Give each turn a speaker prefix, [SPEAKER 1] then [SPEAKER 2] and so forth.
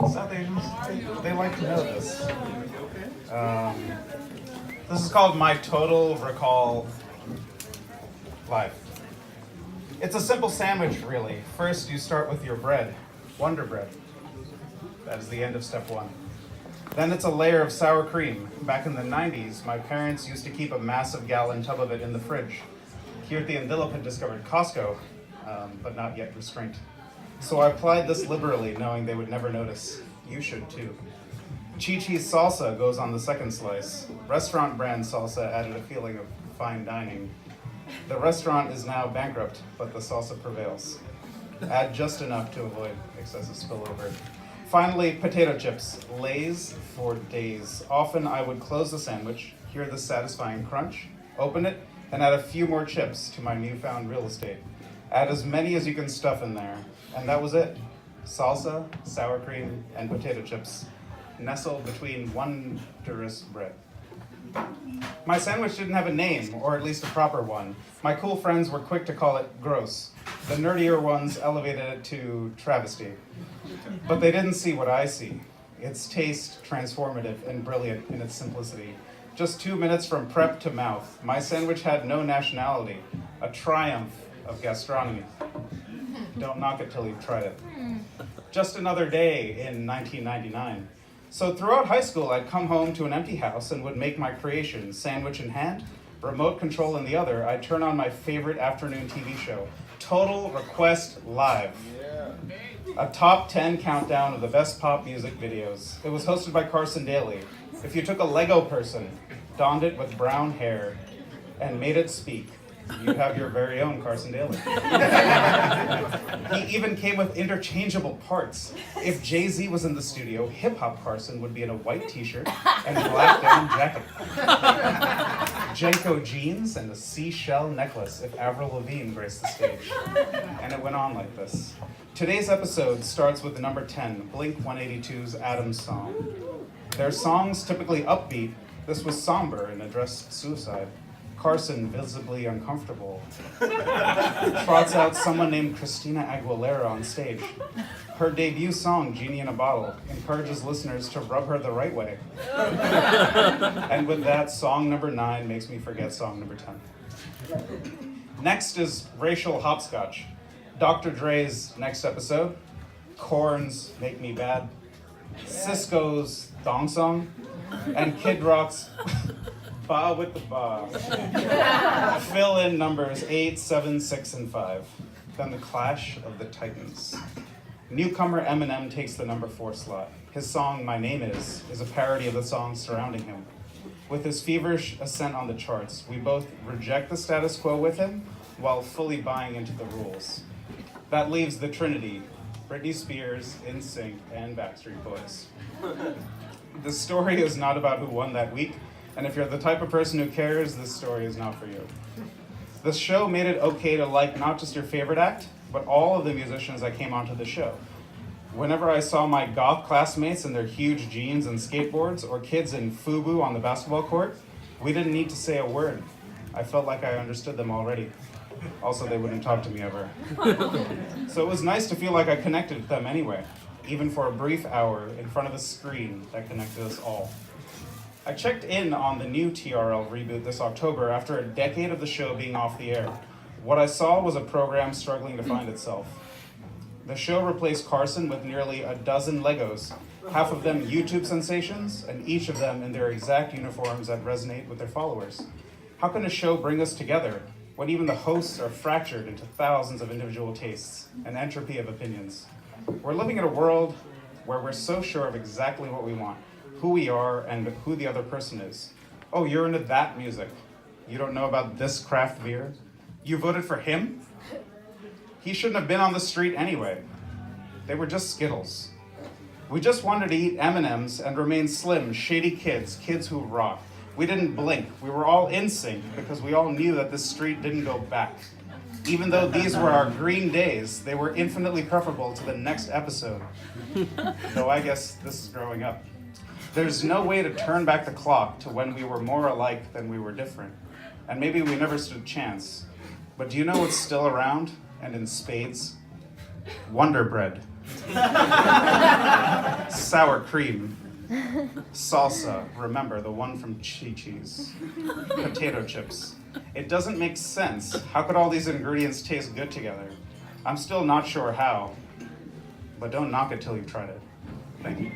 [SPEAKER 1] South Asians, they like to know this. This is called My Total Recall Live. It's a simple sandwich, really. First, you start with your bread, Wonder Bread. That is the end of step one. Then it's a layer of sour cream. Back in the 90s, my parents used to keep a massive gallon tub of it in the fridge. Kirti and Dilip had discovered Costco, but not yet restraint. So I applied this liberally, knowing they would never notice. You should too. Chi-Chi's salsa goes on the second slice. Restaurant brand salsa added a feeling of fine dining. The restaurant is now bankrupt, but the salsa prevails. Add just enough to avoid excessive spillover. Finally, potato chips. Lay's for days. Often I would close the sandwich, hear the satisfying crunch, open it, and add a few more chips to my newfound real estate. Add as many as you can stuff in there. And that was it. Salsa, sour cream, and potato chips, nestled between wondrous bread. My sandwich didn't have a name, or at least a proper one. My cool friends were quick to call it gross. The nerdier ones elevated it to travesty. But they didn't see what I see. Its taste, transformative and brilliant in its simplicity. Just 2 minutes from prep to mouth, my sandwich had no nationality, a triumph of gastronomy. Don't knock it till you've tried it. Just another day in 1999. So throughout high school, I'd come home to an empty house and would make my creation, sandwich in hand, remote control in the other. I'd turn on my favorite afternoon TV show, Total Request Live. A top 10 countdown of the best pop music videos. It was hosted by Carson Daly. If you took a Lego person, donned it with brown hair, and made it speak, you have your very own Carson Daly. He even came with interchangeable parts. If Jay-Z was in the studio, hip-hop Carson would be in a white t-shirt and a black denim jacket. Jenko jeans and a seashell necklace if Avril Lavigne graced the stage. And it went on like this. Today's episode starts with the number 10, Blink-182's Adam's Song. Their songs typically upbeat. This was somber and addressed suicide. Carson, visibly uncomfortable, trots out someone named Christina Aguilera on stage. Her debut song, Genie in a Bottle, encourages listeners to rub her the right way. And with that, song number 9 makes me forget song number 10. Next is Racial Hopscotch. Dr. Dre's Next Episode, Korn's Make Me Bad, Cisco's Thong Song, and Kid Rock's Ba with the Ba. Fill in numbers 8, 7, 6, and 5. Then the Clash of the Titans. Newcomer Eminem takes the number 4 slot. His song, My Name Is a parody of the songs surrounding him. With his feverish ascent on the charts, we both reject the status quo with him while fully buying into the rules. That leaves the Trinity, Britney Spears, NSYNC, and Backstreet Boys. The story is not about who won that week, and if you're the type of person who cares, this story is not for you. The show made it okay to like not just your favorite act, but all of the musicians that came onto the show. Whenever I saw my goth classmates in their huge jeans and skateboards, or kids in FUBU on the basketball court, we didn't need to say a word. I felt like I understood them already. Also, they wouldn't talk to me ever. So it was nice to feel like I connected with them anyway, even for a brief hour in front of a screen that connected us all. I checked in on the new TRL reboot this October after a decade of the show being off the air. What I saw was a program struggling to find itself. The show replaced Carson with nearly a dozen Legos, half of them YouTube sensations, and each of them in their exact uniforms that resonate with their followers. How can a show bring us together when even the hosts are fractured into thousands of individual tastes and entropy of opinions? We're living in a world where we're so sure of exactly what we want, who we are, and who the other person is. Oh, you're into that music. You don't know about this craft beer? You voted for him? He shouldn't have been on the street anyway. They were just Skittles. We just wanted to eat M&Ms and remain slim, shady kids who rock. We didn't blink. We were all in sync because we all knew that this street didn't go back. Even though these were our green days, they were infinitely preferable to the next episode. Though I guess this is growing up. There's no way to turn back the clock to when we were more alike than we were different. And maybe we never stood a chance. But do you know what's still around? and in spades. Wonder Bread. Sour cream. Salsa, remember, the one from Chi-Chi's. Potato chips. It doesn't make sense. How could all these ingredients taste good together? I'm still not sure how, but don't knock it till you've tried it. Thank you.